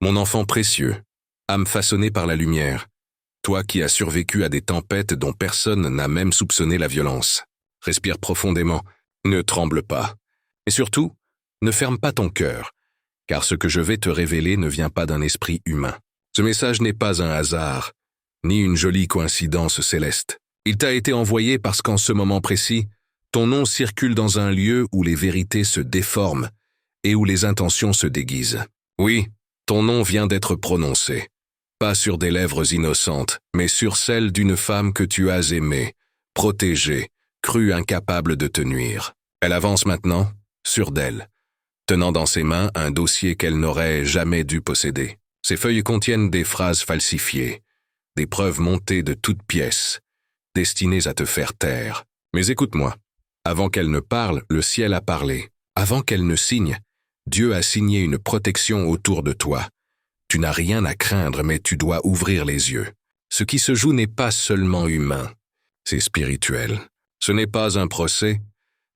Mon enfant précieux, âme façonnée par la lumière, toi qui as survécu à des tempêtes dont personne n'a même soupçonné la violence. Respire profondément, ne tremble pas. Et surtout, ne ferme pas ton cœur, car ce que je vais te révéler ne vient pas d'un esprit humain. Ce message n'est pas un hasard, ni une jolie coïncidence céleste. Il t'a été envoyé parce qu'en ce moment précis, ton nom circule dans un lieu où les vérités se déforment et où les intentions se déguisent. Oui, ton nom vient d'être prononcé. Pas sur des lèvres innocentes, mais sur celles d'une femme que tu as aimée, protégée, crue incapable de te nuire. Elle avance maintenant, sûre d'elle, tenant dans ses mains un dossier qu'elle n'aurait jamais dû posséder. Ces feuilles contiennent des phrases falsifiées, des preuves montées de toutes pièces, destinées à te faire taire. Mais écoute-moi, avant qu'elle ne parle, le ciel a parlé. Avant qu'elle ne signe, Dieu a signé une protection autour de toi. Tu n'as rien à craindre, mais tu dois ouvrir les yeux. Ce qui se joue n'est pas seulement humain, c'est spirituel. Ce n'est pas un procès,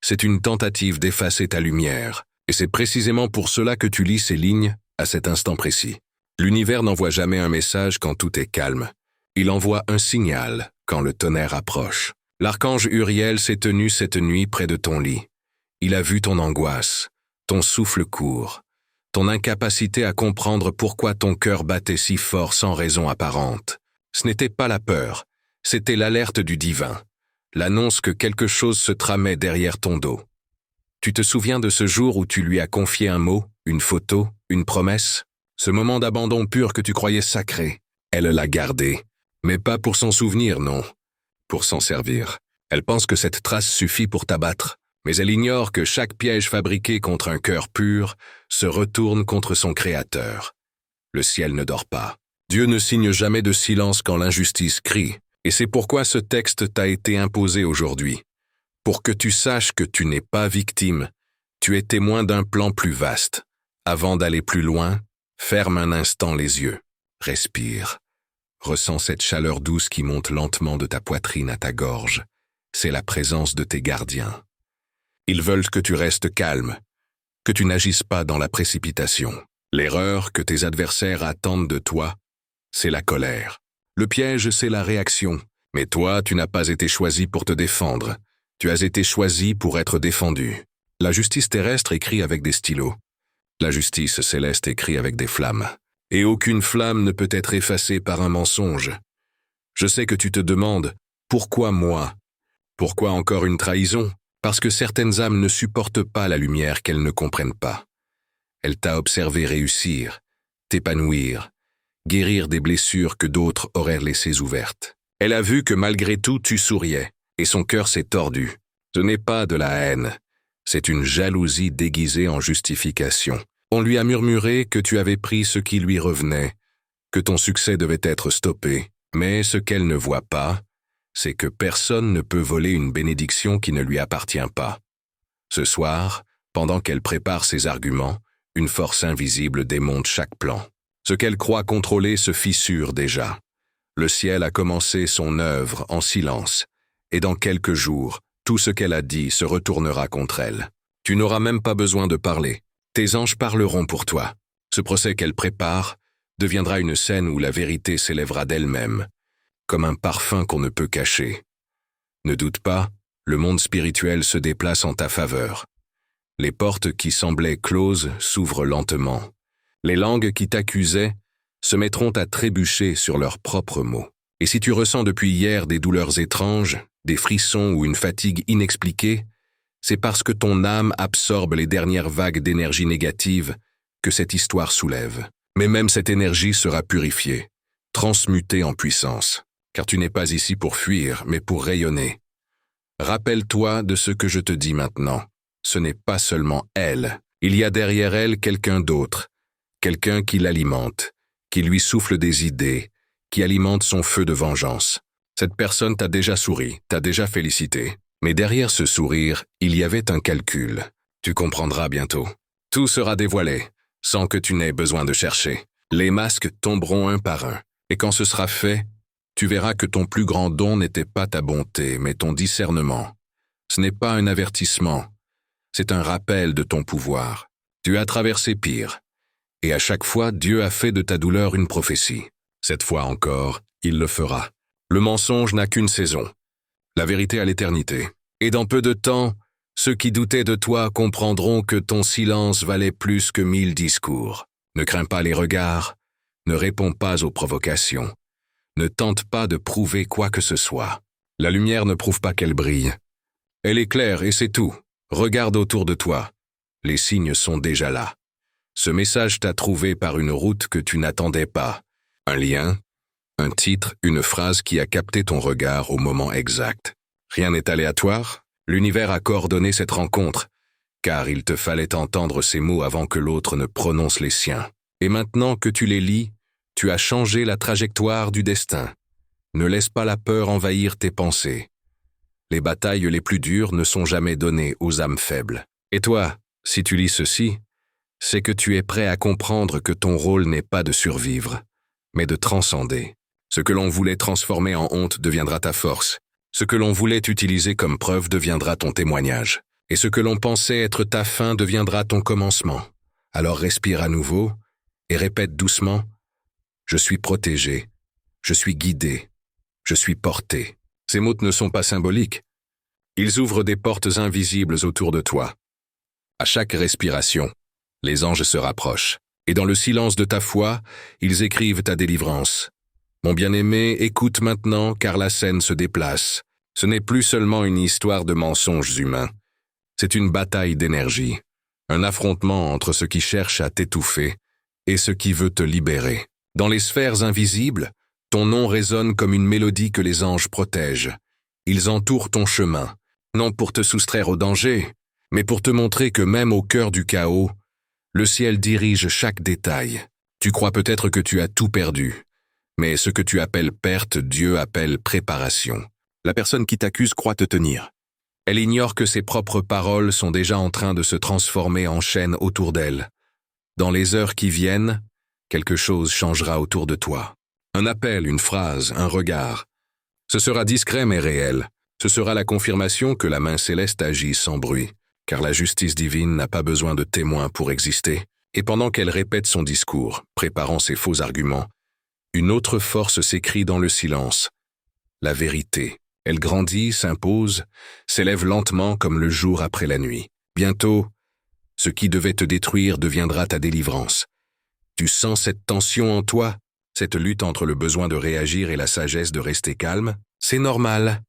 c'est une tentative d'effacer ta lumière. Et c'est précisément pour cela que tu lis ces lignes à cet instant précis. L'univers n'envoie jamais un message quand tout est calme. Il envoie un signal quand le tonnerre approche. L'archange Uriel s'est tenu cette nuit près de ton lit. Il a vu ton angoisse, ton souffle court, ton incapacité à comprendre pourquoi ton cœur battait si fort sans raison apparente. Ce n'était pas la peur, c'était l'alerte du divin, l'annonce que quelque chose se tramait derrière ton dos. Tu te souviens de ce jour où tu lui as confié un mot, une photo, une promesse? Ce moment d'abandon pur que tu croyais sacré, elle l'a gardé. Mais pas pour s'en souvenir, non. Pour s'en servir. Elle pense que cette trace suffit pour t'abattre, mais elle ignore que chaque piège fabriqué contre un cœur pur se retourne contre son créateur. Le ciel ne dort pas. Dieu ne signe jamais de silence quand l'injustice crie, et c'est pourquoi ce texte t'a été imposé aujourd'hui. Pour que tu saches que tu n'es pas victime, tu es témoin d'un plan plus vaste. Avant d'aller plus loin, ferme un instant les yeux. Respire. Ressens cette chaleur douce qui monte lentement de ta poitrine à ta gorge. C'est la présence de tes gardiens. Ils veulent que tu restes calme, que tu n'agisses pas dans la précipitation. L'erreur que tes adversaires attendent de toi, c'est la colère. Le piège, c'est la réaction. Mais toi, tu n'as pas été choisi pour te défendre. Tu as été choisi pour être défendu. La justice terrestre écrit avec des stylos. La justice céleste écrit avec des flammes. Et aucune flamme ne peut être effacée par un mensonge. Je sais que tu te demandes, pourquoi moi? Pourquoi encore une trahison? Parce que certaines âmes ne supportent pas la lumière qu'elles ne comprennent pas. Elle t'a observé réussir, t'épanouir, guérir des blessures que d'autres auraient laissées ouvertes. Elle a vu que malgré tout tu souriais, et son cœur s'est tordu. Ce n'est pas de la haine, c'est une jalousie déguisée en justification. On lui a murmuré que tu avais pris ce qui lui revenait, que ton succès devait être stoppé. Mais ce qu'elle ne voit pas, c'est que personne ne peut voler une bénédiction qui ne lui appartient pas. Ce soir, pendant qu'elle prépare ses arguments, une force invisible démonte chaque plan. Ce qu'elle croit contrôler se fissure déjà. Le ciel a commencé son œuvre en silence, et dans quelques jours, tout ce qu'elle a dit se retournera contre elle. Tu n'auras même pas besoin de parler. Tes anges parleront pour toi. Ce procès qu'elle prépare deviendra une scène où la vérité s'élèvera d'elle-même, comme un parfum qu'on ne peut cacher. Ne doute pas, le monde spirituel se déplace en ta faveur. Les portes qui semblaient closes s'ouvrent lentement. Les langues qui t'accusaient se mettront à trébucher sur leurs propres mots. Et si tu ressens depuis hier des douleurs étranges, des frissons ou une fatigue inexpliquée, c'est parce que ton âme absorbe les dernières vagues d'énergie négative que cette histoire soulève. Mais même cette énergie sera purifiée, transmutée en puissance, car tu n'es pas ici pour fuir, mais pour rayonner. Rappelle-toi de ce que je te dis maintenant. Ce n'est pas seulement elle. Il y a derrière elle quelqu'un d'autre, quelqu'un qui l'alimente, qui lui souffle des idées, qui alimente son feu de vengeance. Cette personne t'a déjà souri, t'a déjà félicité. Mais derrière ce sourire, il y avait un calcul. Tu comprendras bientôt. Tout sera dévoilé, sans que tu n'aies besoin de chercher. Les masques tomberont un par un. Et quand ce sera fait, tu verras que ton plus grand don n'était pas ta bonté, mais ton discernement. Ce n'est pas un avertissement, c'est un rappel de ton pouvoir. Tu as traversé pire, Et à chaque fois, Dieu a fait de ta douleur une prophétie. Cette fois encore, il le fera. Le mensonge n'a qu'une saison. La vérité à l'éternité. Et dans peu de temps, ceux qui doutaient de toi comprendront que ton silence valait plus que 1000 discours. Ne crains pas les regards, ne réponds pas aux provocations, ne tente pas de prouver quoi que ce soit. La lumière ne prouve pas qu'elle brille. Elle éclaire et c'est tout. Regarde autour de toi. Les signes sont déjà là. Ce message t'a trouvé par une route que tu n'attendais pas. Un lien, un titre, une phrase qui a capté ton regard au moment exact. Rien n'est aléatoire. L'univers a coordonné cette rencontre, car il te fallait entendre ces mots avant que l'autre ne prononce les siens. Et maintenant que tu les lis, tu as changé la trajectoire du destin. Ne laisse pas la peur envahir tes pensées. Les batailles les plus dures ne sont jamais données aux âmes faibles. Et toi, si tu lis ceci, c'est que tu es prêt à comprendre que ton rôle n'est pas de survivre, mais de transcender. Ce que l'on voulait transformer en honte deviendra ta force. Ce que l'on voulait utiliser comme preuve deviendra ton témoignage. Et ce que l'on pensait être ta fin deviendra ton commencement. Alors respire à nouveau et répète doucement « Je suis protégé, je suis guidé, je suis porté ». Ces mots ne sont pas symboliques. Ils ouvrent des portes invisibles autour de toi. À chaque respiration, les anges se rapprochent. Et dans le silence de ta foi, ils écrivent ta délivrance. Mon bien-aimé, écoute maintenant, car la scène se déplace. Ce n'est plus seulement une histoire de mensonges humains. C'est une bataille d'énergie, un affrontement entre ce qui cherche à t'étouffer et ce qui veut te libérer. Dans les sphères invisibles, ton nom résonne comme une mélodie que les anges protègent. Ils entourent ton chemin, non pour te soustraire au danger, mais pour te montrer que même au cœur du chaos, le ciel dirige chaque détail. Tu crois peut-être que tu as tout perdu. Mais ce que tu appelles perte, Dieu appelle préparation. La personne qui t'accuse croit te tenir. Elle ignore que ses propres paroles sont déjà en train de se transformer en chaîne autour d'elle. Dans les heures qui viennent, quelque chose changera autour de toi. Un appel, une phrase, un regard. Ce sera discret mais réel. Ce sera la confirmation que la main céleste agit sans bruit, car la justice divine n'a pas besoin de témoins pour exister. Et pendant qu'elle répète son discours, préparant ses faux arguments, une autre force s'écrie dans le silence. La vérité. Elle grandit, s'impose, s'élève lentement comme le jour après la nuit. Bientôt, ce qui devait te détruire deviendra ta délivrance. Tu sens cette tension en toi, cette lutte entre le besoin de réagir et la sagesse de rester calme? C'est normal.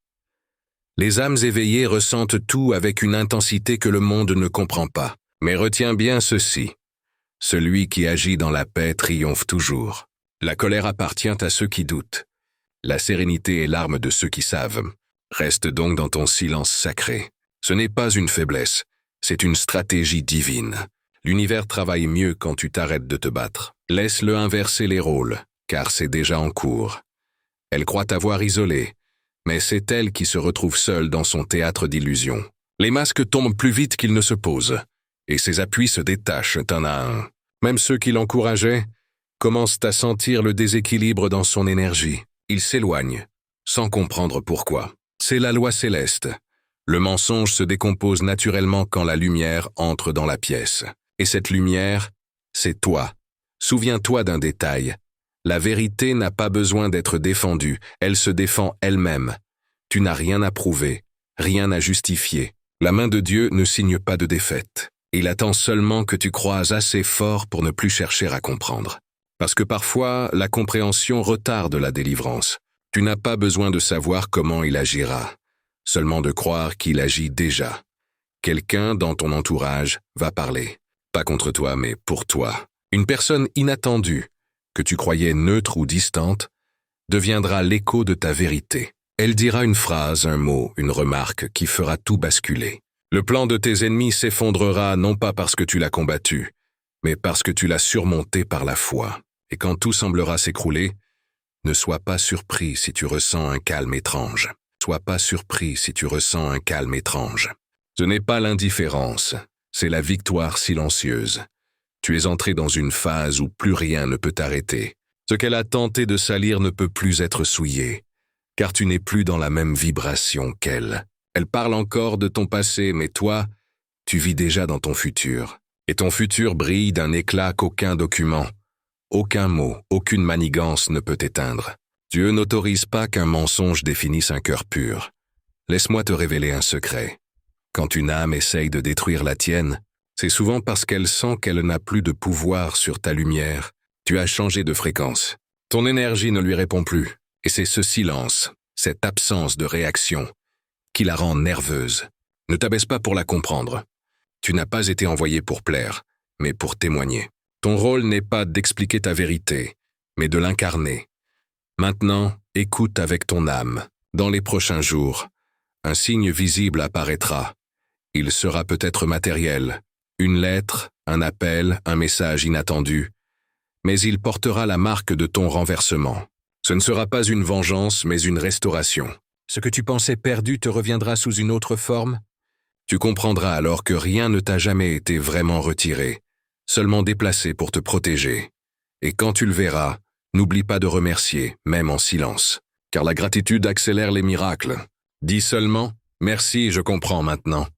Les âmes éveillées ressentent tout avec une intensité que le monde ne comprend pas. Mais retiens bien ceci. Celui qui agit dans la paix triomphe toujours. La colère appartient à ceux qui doutent. La sérénité est l'arme de ceux qui savent. Reste donc dans ton silence sacré. Ce n'est pas une faiblesse, c'est une stratégie divine. L'univers travaille mieux quand tu t'arrêtes de te battre. Laisse-le inverser les rôles, car c'est déjà en cours. Elle croit t'avoir isolé, mais c'est elle qui se retrouve seule dans son théâtre d'illusions. Les masques tombent plus vite qu'ils ne se posent, et ses appuis se détachent un à un. Même ceux qui l'encourageaient commencent à sentir le déséquilibre dans son énergie. Ils s'éloignent, sans comprendre pourquoi. C'est la loi céleste. Le mensonge se décompose naturellement quand la lumière entre dans la pièce. Et cette lumière, c'est toi. Souviens-toi d'un détail. La vérité n'a pas besoin d'être défendue, elle se défend elle-même. Tu n'as rien à prouver, rien à justifier. La main de Dieu ne signe pas de défaite. Il attend seulement que tu croises assez fort pour ne plus chercher à comprendre. Parce que parfois, la compréhension retarde la délivrance. Tu n'as pas besoin de savoir comment il agira, seulement de croire qu'il agit déjà. Quelqu'un dans ton entourage va parler, pas contre toi mais pour toi. Une personne inattendue, que tu croyais neutre ou distante, deviendra l'écho de ta vérité. Elle dira une phrase, un mot, une remarque qui fera tout basculer. Le plan de tes ennemis s'effondrera non pas parce que tu l'as combattu, mais parce que tu l'as surmonté par la foi. Et quand tout semblera s'écrouler, ne sois pas surpris si tu ressens un calme étrange. Sois pas surpris si tu ressens un calme étrange. Ce n'est pas l'indifférence, c'est la victoire silencieuse. Tu es entré dans une phase où plus rien ne peut t'arrêter. Ce qu'elle a tenté de salir ne peut plus être souillé, car tu n'es plus dans la même vibration qu'elle. Elle parle encore de ton passé, mais toi, tu vis déjà dans ton futur. Et ton futur brille d'un éclat qu'aucun document, aucun mot, aucune manigance ne peut éteindre. Dieu n'autorise pas qu'un mensonge définisse un cœur pur. Laisse-moi te révéler un secret. Quand une âme essaye de détruire la tienne, c'est souvent parce qu'elle sent qu'elle n'a plus de pouvoir sur ta lumière. Tu as changé de fréquence. Ton énergie ne lui répond plus. Et c'est ce silence, cette absence de réaction, qui la rend nerveuse. Ne t'abaisse pas pour la comprendre. Tu n'as pas été envoyé pour plaire, mais pour témoigner. Ton rôle n'est pas d'expliquer ta vérité, mais de l'incarner. Maintenant, écoute avec ton âme. Dans les prochains jours, un signe visible apparaîtra. Il sera peut-être matériel, une lettre, un appel, un message inattendu, mais il portera la marque de ton renversement. Ce ne sera pas une vengeance, mais une restauration. Ce que tu pensais perdu te reviendra sous une autre forme. Tu comprendras alors que rien ne t'a jamais été vraiment retiré, seulement déplacé pour te protéger. Et quand tu le verras, n'oublie pas de remercier, même en silence, car la gratitude accélère les miracles. Dis seulement « Merci, je comprends maintenant ».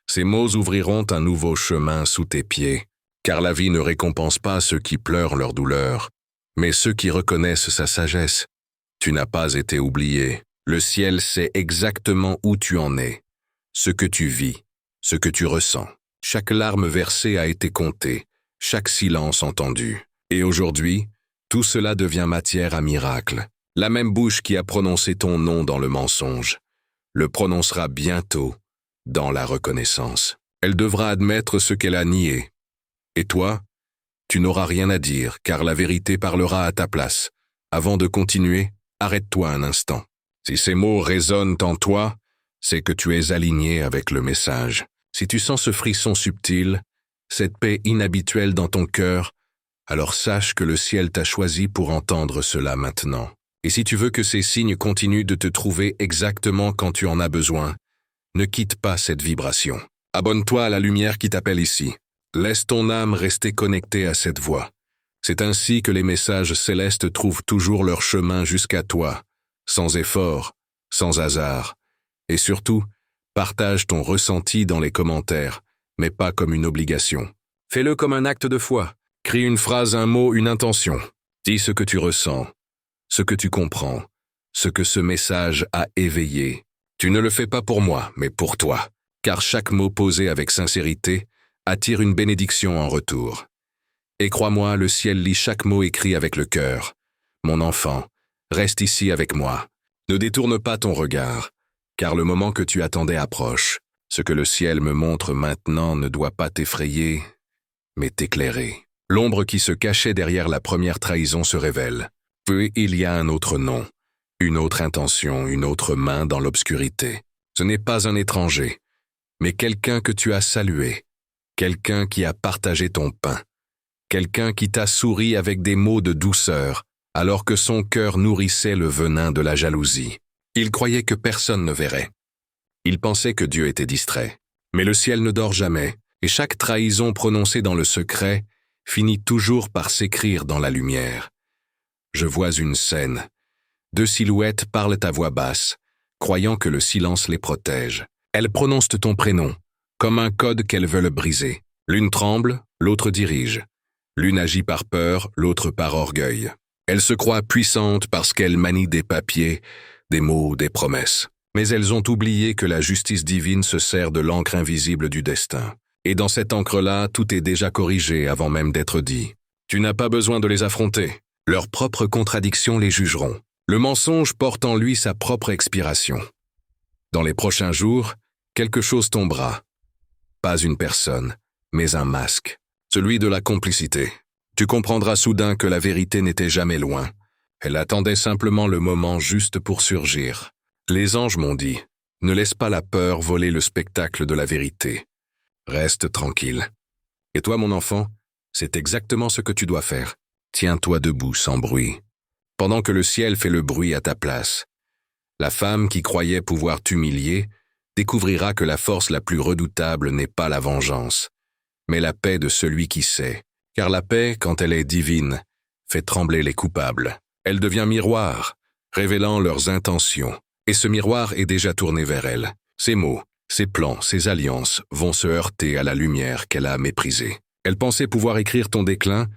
Ces mots ouvriront un nouveau chemin sous tes pieds, car la vie ne récompense pas ceux qui pleurent leur douleur, mais ceux qui reconnaissent sa sagesse. Tu n'as pas été oublié. Le ciel sait exactement où tu en es, ce que tu vis, ce que tu ressens. Chaque larme versée a été comptée, chaque silence entendu. Et aujourd'hui, tout cela devient matière à miracle. La même bouche qui a prononcé ton nom dans le mensonge le prononcera bientôt dans la reconnaissance. Elle devra admettre ce qu'elle a nié. Et toi, tu n'auras rien à dire, car la vérité parlera à ta place. Avant de continuer, arrête-toi un instant. Si ces mots résonnent en toi, c'est que tu es aligné avec le message. Si tu sens ce frisson subtil, cette paix inhabituelle dans ton cœur, alors sache que le ciel t'a choisi pour entendre cela maintenant. Et si tu veux que ces signes continuent de te trouver exactement quand tu en as besoin, ne quitte pas cette vibration. Abonne-toi à la lumière qui t'appelle ici. Laisse ton âme rester connectée à cette voix. C'est ainsi que les messages célestes trouvent toujours leur chemin jusqu'à toi, sans effort, sans hasard. Et surtout, partage ton ressenti dans les commentaires, mais pas comme une obligation. Fais-le comme un acte de foi. Crie une phrase, un mot, une intention. Dis ce que tu ressens, ce que tu comprends, ce que ce message a éveillé. Tu ne le fais pas pour moi, mais pour toi, car chaque mot posé avec sincérité attire une bénédiction en retour. Et crois-moi, le ciel lit chaque mot écrit avec le cœur. Mon enfant, reste ici avec moi. Ne détourne pas ton regard, car le moment que tu attendais approche. Ce que le ciel me montre maintenant ne doit pas t'effrayer, mais t'éclairer. L'ombre qui se cachait derrière la première trahison se révèle. Puis il y a un autre nom, une autre intention, une autre main dans l'obscurité. Ce n'est pas un étranger, mais quelqu'un que tu as salué, quelqu'un qui a partagé ton pain, quelqu'un qui t'a souri avec des mots de douceur, alors que son cœur nourrissait le venin de la jalousie. Il croyait que personne ne verrait. Il pensait que Dieu était distrait. Mais le ciel ne dort jamais, et chaque trahison prononcée dans le secret finit toujours par s'écrire dans la lumière. Je vois une scène. Deux silhouettes parlent à voix basse, croyant que le silence les protège. Elles prononcent ton prénom, comme un code qu'elles veulent briser. L'une tremble, l'autre dirige. L'une agit par peur, l'autre par orgueil. Elles se croient puissantes parce qu'elles manient des papiers, des mots, des promesses. Mais elles ont oublié que la justice divine se sert de l'encre invisible du destin. Et dans cette encre-là, tout est déjà corrigé avant même d'être dit. Tu n'as pas besoin de les affronter. Leurs propres contradictions les jugeront. Le mensonge porte en lui sa propre expiration. Dans les prochains jours, quelque chose tombera. Pas une personne, mais un masque. Celui de la complicité. Tu comprendras soudain que la vérité n'était jamais loin. Elle attendait simplement le moment juste pour surgir. Les anges m'ont dit, ne laisse pas la peur voler le spectacle de la vérité. Reste tranquille. Et toi, mon enfant, c'est exactement ce que tu dois faire. Tiens-toi debout sans bruit. Pendant que le ciel fait le bruit à ta place. La femme qui croyait pouvoir t'humilier découvrira que la force la plus redoutable n'est pas la vengeance, mais la paix de celui qui sait. Car la paix, quand elle est divine, fait trembler les coupables. Elle devient miroir, révélant leurs intentions. Et ce miroir est déjà tourné vers elle. Ses mots, ses plans, ses alliances vont se heurter à la lumière qu'elle a méprisée. Elle pensait pouvoir écrire ton déclin,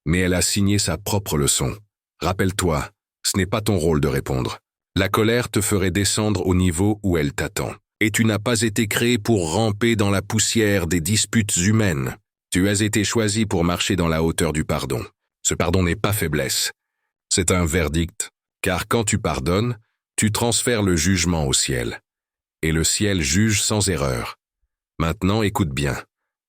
mais elle a signé sa propre leçon. Rappelle-toi, ce n'est pas ton rôle de répondre. La colère te ferait descendre au niveau où elle t'attend. Et tu n'as pas été créé pour ramper dans la poussière des disputes humaines. Tu as été choisi pour marcher dans la hauteur du pardon. Ce pardon n'est pas faiblesse. C'est un verdict, car quand tu pardonnes, tu transfères le jugement au ciel. Et le ciel juge sans erreur. Maintenant, écoute bien.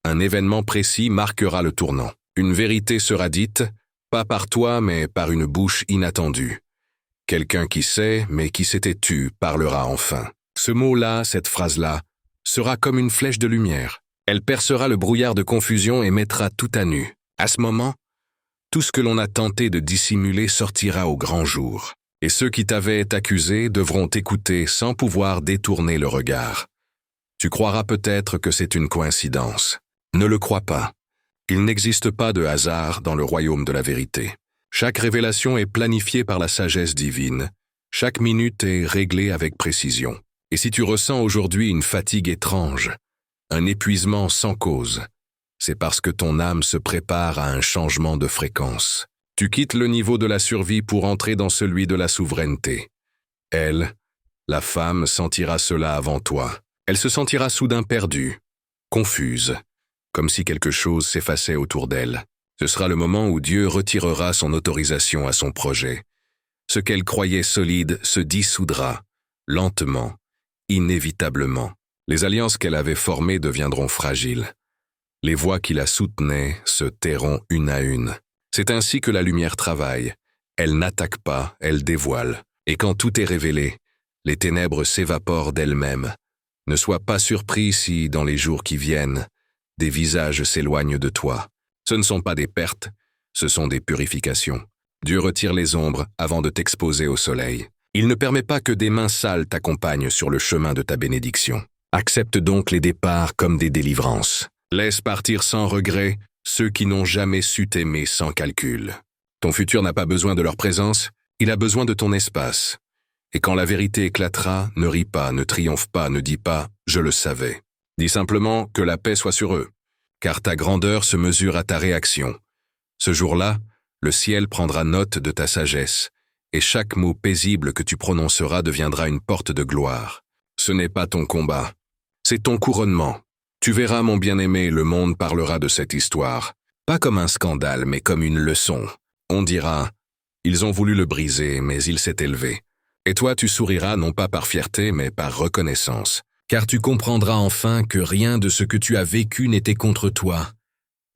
Un événement précis marquera le tournant. Une vérité sera dite, pas par toi, mais par une bouche inattendue. Quelqu'un qui sait, mais qui s'était tu, parlera enfin. Ce mot-là, cette phrase-là, sera comme une flèche de lumière. Elle percera le brouillard de confusion et mettra tout à nu. À ce moment, tout ce que l'on a tenté de dissimuler sortira au grand jour. Et ceux qui t'avaient accusé devront t'écouter sans pouvoir détourner le regard. Tu croiras peut-être que c'est une coïncidence. Ne le crois pas. Il n'existe pas de hasard dans le royaume de la vérité. Chaque révélation est planifiée par la sagesse divine. Chaque minute est réglée avec précision. Et si tu ressens aujourd'hui une fatigue étrange, un épuisement sans cause, c'est parce que ton âme se prépare à un changement de fréquence. Tu quittes le niveau de la survie pour entrer dans celui de la souveraineté. Elle, la femme, sentira cela avant toi. Elle se sentira soudain perdue, confuse, comme si quelque chose s'effaçait autour d'elle. Ce sera le moment où Dieu retirera son autorisation à son projet. Ce qu'elle croyait solide se dissoudra, lentement, inévitablement. Les alliances qu'elle avait formées deviendront fragiles. Les voix qui la soutenaient se tairont une à une. C'est ainsi que la lumière travaille. Elle n'attaque pas, elle dévoile. Et quand tout est révélé, les ténèbres s'évaporent d'elles-mêmes. Ne sois pas surpris si, dans les jours qui viennent, des visages s'éloignent de toi. Ce ne sont pas des pertes, ce sont des purifications. Dieu retire les ombres avant de t'exposer au soleil. Il ne permet pas que des mains sales t'accompagnent sur le chemin de ta bénédiction. Accepte donc les départs comme des délivrances. Laisse partir sans regret ceux qui n'ont jamais su t'aimer sans calcul. Ton futur n'a pas besoin de leur présence, il a besoin de ton espace. Et quand la vérité éclatera, ne ris pas, ne triomphe pas, ne dis pas « je le savais ». Dis simplement que la paix soit sur eux, car ta grandeur se mesure à ta réaction. Ce jour-là, le ciel prendra note de ta sagesse, et chaque mot paisible que tu prononceras deviendra une porte de gloire. Ce n'est pas ton combat, c'est ton couronnement. Tu verras, mon bien-aimé, le monde parlera de cette histoire, pas comme un scandale, mais comme une leçon. On dira « ils ont voulu le briser, mais il s'est élevé ». Et toi, tu souriras non pas par fierté, mais par reconnaissance. Car tu comprendras enfin que rien de ce que tu as vécu n'était contre toi.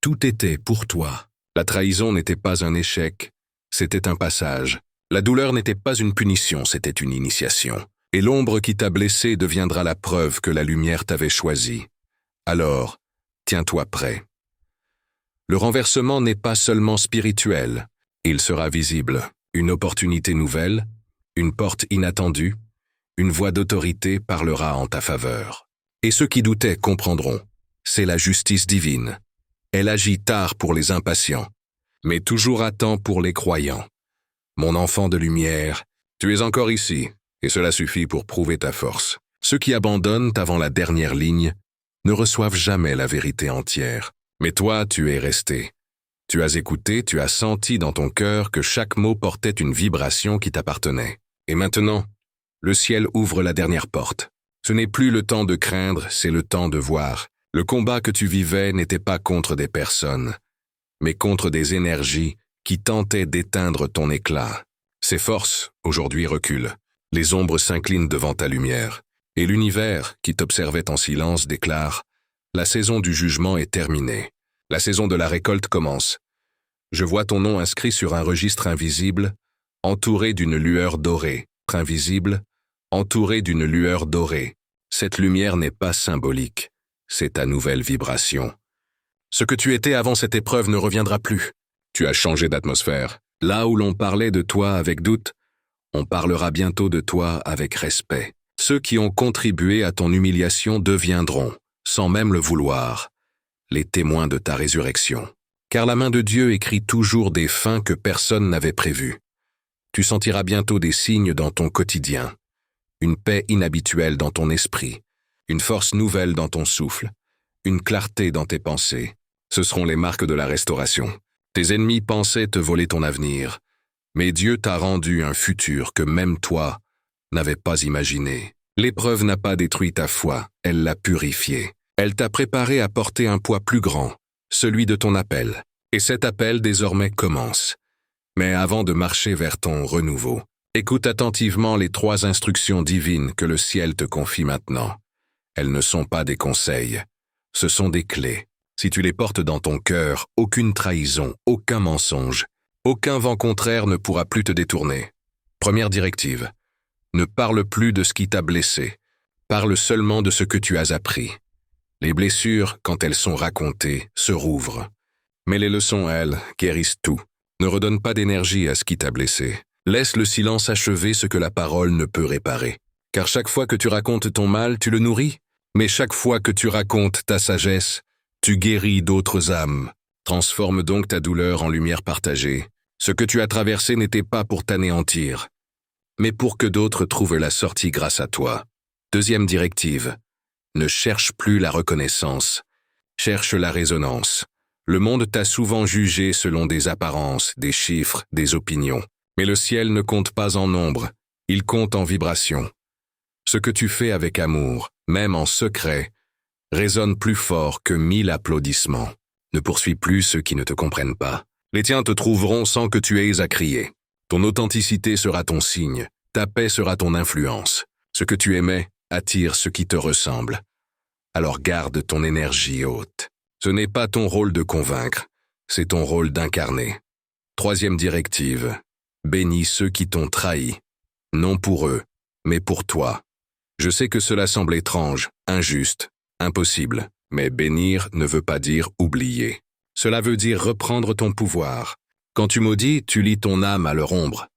Tout était pour toi. La trahison n'était pas un échec, c'était un passage. La douleur n'était pas une punition, c'était une initiation. Et l'ombre qui t'a blessé deviendra la preuve que la lumière t'avait choisi. Alors, tiens-toi prêt. Le renversement n'est pas seulement spirituel, il sera visible. Une opportunité nouvelle, une porte inattendue, une voix d'autorité parlera en ta faveur. Et ceux qui doutaient comprendront. C'est la justice divine. Elle agit tard pour les impatients, mais toujours à temps pour les croyants. Mon enfant de lumière, tu es encore ici, et cela suffit pour prouver ta force. Ceux qui abandonnent avant la dernière ligne ne reçoivent jamais la vérité entière. Mais toi, tu es resté. Tu as écouté, tu as senti dans ton cœur que chaque mot portait une vibration qui t'appartenait. Et maintenant, le ciel ouvre la dernière porte. Ce n'est plus le temps de craindre, c'est le temps de voir. Le combat que tu vivais n'était pas contre des personnes, mais contre des énergies qui tentaient d'éteindre ton éclat. Ces forces, aujourd'hui, reculent. Les ombres s'inclinent devant ta lumière. Et l'univers, qui t'observait en silence, déclare « La saison du jugement est terminée. La saison de la récolte commence. Je vois ton nom inscrit sur un registre invisible, entouré d'une lueur dorée. Invisible, entouré d'une lueur dorée. Cette lumière n'est pas symbolique. C'est ta nouvelle vibration. Ce que tu étais avant cette épreuve ne reviendra plus. Tu as changé d'atmosphère. Là où l'on parlait de toi avec doute, on parlera bientôt de toi avec respect. Ceux qui ont contribué à ton humiliation deviendront, sans même le vouloir, les témoins de ta résurrection. Car la main de Dieu écrit toujours des fins que personne n'avait prévues. Tu sentiras bientôt des signes dans ton quotidien, une paix inhabituelle dans ton esprit, une force nouvelle dans ton souffle, une clarté dans tes pensées. Ce seront les marques de la restauration. Tes ennemis pensaient te voler ton avenir, mais Dieu t'a rendu un futur que même toi n'avais pas imaginé. L'épreuve n'a pas détruit ta foi, elle l'a purifiée. Elle t'a préparé à porter un poids plus grand, celui de ton appel. Et cet appel désormais commence. Mais avant de marcher vers ton renouveau, écoute attentivement les 3 instructions divines que le ciel te confie maintenant. Elles ne sont pas des conseils, ce sont des clés. Si tu les portes dans ton cœur, aucune trahison, aucun mensonge, aucun vent contraire ne pourra plus te détourner. Première directive. Ne parle plus de ce qui t'a blessé. Parle seulement de ce que tu as appris. Les blessures, quand elles sont racontées, se rouvrent. Mais les leçons, elles, guérissent tout. Ne redonne pas d'énergie à ce qui t'a blessé. Laisse le silence achever ce que la parole ne peut réparer. Car chaque fois que tu racontes ton mal, tu le nourris. Mais chaque fois que tu racontes ta sagesse, tu guéris d'autres âmes. Transforme donc ta douleur en lumière partagée. Ce que tu as traversé n'était pas pour t'anéantir, mais pour que d'autres trouvent la sortie grâce à toi. Deuxième directive. Ne cherche plus la reconnaissance. Cherche la résonance. Le monde t'a souvent jugé selon des apparences, des chiffres, des opinions. Mais le ciel ne compte pas en nombre, il compte en vibration. Ce que tu fais avec amour, même en secret, résonne plus fort que 1000 applaudissements. Ne poursuis plus ceux qui ne te comprennent pas. Les tiens te trouveront sans que tu aies à crier. Ton authenticité sera ton signe, ta paix sera ton influence. Ce que tu aimais attire ce qui te ressemble. Alors garde ton énergie haute. Ce n'est pas ton rôle de convaincre, c'est ton rôle d'incarner. Troisième directive. Bénis ceux qui t'ont trahi. Non pour eux, mais pour toi. Je sais que cela semble étrange, injuste, impossible, mais bénir ne veut pas dire oublier. Cela veut dire reprendre ton pouvoir. Quand tu maudis, tu lis ton âme à leur ombre.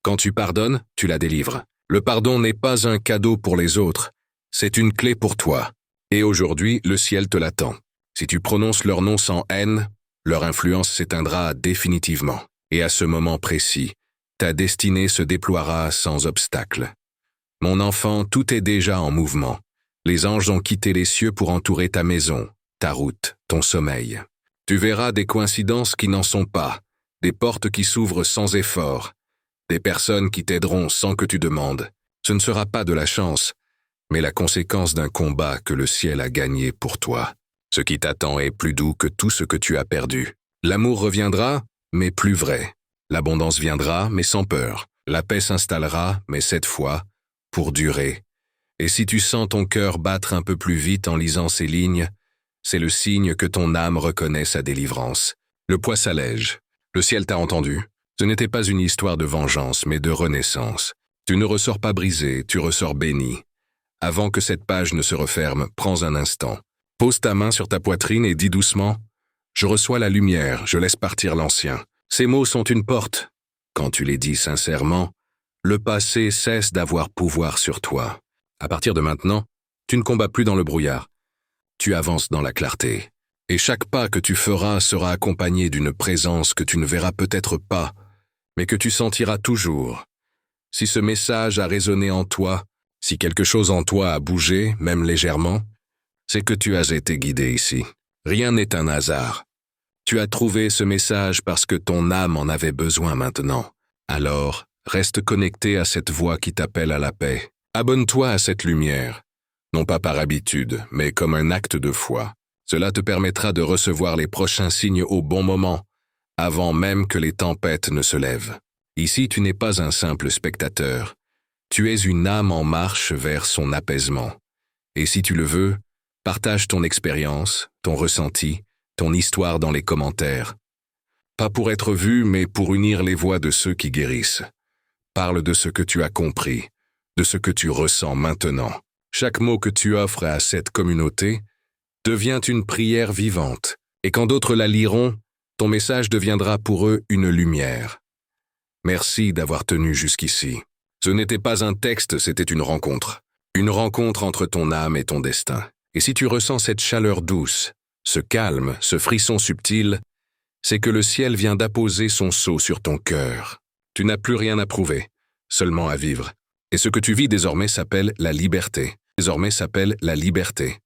Quand tu pardonnes, tu la délivres. Le pardon n'est pas un cadeau pour les autres, c'est une clé pour toi. Et aujourd'hui, le ciel te l'attend. Si tu prononces leur nom sans haine, leur influence s'éteindra définitivement. Et à ce moment précis, ta destinée se déploiera sans obstacle. Mon enfant, tout est déjà en mouvement. Les anges ont quitté les cieux pour entourer ta maison, ta route, ton sommeil. Tu verras des coïncidences qui n'en sont pas, des portes qui s'ouvrent sans effort, des personnes qui t'aideront sans que tu demandes. Ce ne sera pas de la chance, mais la conséquence d'un combat que le ciel a gagné pour toi. Ce qui t'attend est plus doux que tout ce que tu as perdu. L'amour reviendra, mais plus vrai. L'abondance viendra, mais sans peur. La paix s'installera, mais cette fois, pour durer. Et si tu sens ton cœur battre un peu plus vite en lisant ces lignes, c'est le signe que ton âme reconnaît sa délivrance. Le poids s'allège. Le ciel t'a entendu. Ce n'était pas une histoire de vengeance, mais de renaissance. Tu ne ressors pas brisé, tu ressors béni. Avant que cette page ne se referme, prends un instant. Pose ta main sur ta poitrine et dis doucement « Je reçois la lumière, je laisse partir l'ancien ». Ces mots sont une porte. Quand tu les dis sincèrement, le passé cesse d'avoir pouvoir sur toi. À partir de maintenant, tu ne combats plus dans le brouillard. Tu avances dans la clarté. Et chaque pas que tu feras sera accompagné d'une présence que tu ne verras peut-être pas, mais que tu sentiras toujours. Si ce message a résonné en toi, si quelque chose en toi a bougé, même légèrement, c'est que tu as été guidé ici. Rien n'est un hasard. Tu as trouvé ce message parce que ton âme en avait besoin maintenant. Alors, reste connecté à cette voix qui t'appelle à la paix. Abonne-toi à cette lumière, non pas par habitude, mais comme un acte de foi. Cela te permettra de recevoir les prochains signes au bon moment, avant même que les tempêtes ne se lèvent. Ici, tu n'es pas un simple spectateur. Tu es une âme en marche vers son apaisement. Et si tu le veux, partage ton expérience, ton ressenti, ton histoire dans les commentaires. Pas pour être vu, mais pour unir les voix de ceux qui guérissent. Parle de ce que tu as compris, de ce que tu ressens maintenant. Chaque mot que tu offres à cette communauté devient une prière vivante, et quand d'autres la liront, ton message deviendra pour eux une lumière. Merci d'avoir tenu jusqu'ici. Ce n'était pas un texte, c'était une rencontre. Une rencontre entre ton âme et ton destin. Et si tu ressens cette chaleur douce, ce calme, ce frisson subtil, c'est que le ciel vient d'apposer son sceau sur ton cœur. Tu n'as plus rien à prouver, seulement à vivre. Et ce que tu vis désormais s'appelle la liberté. Désormais s'appelle la liberté.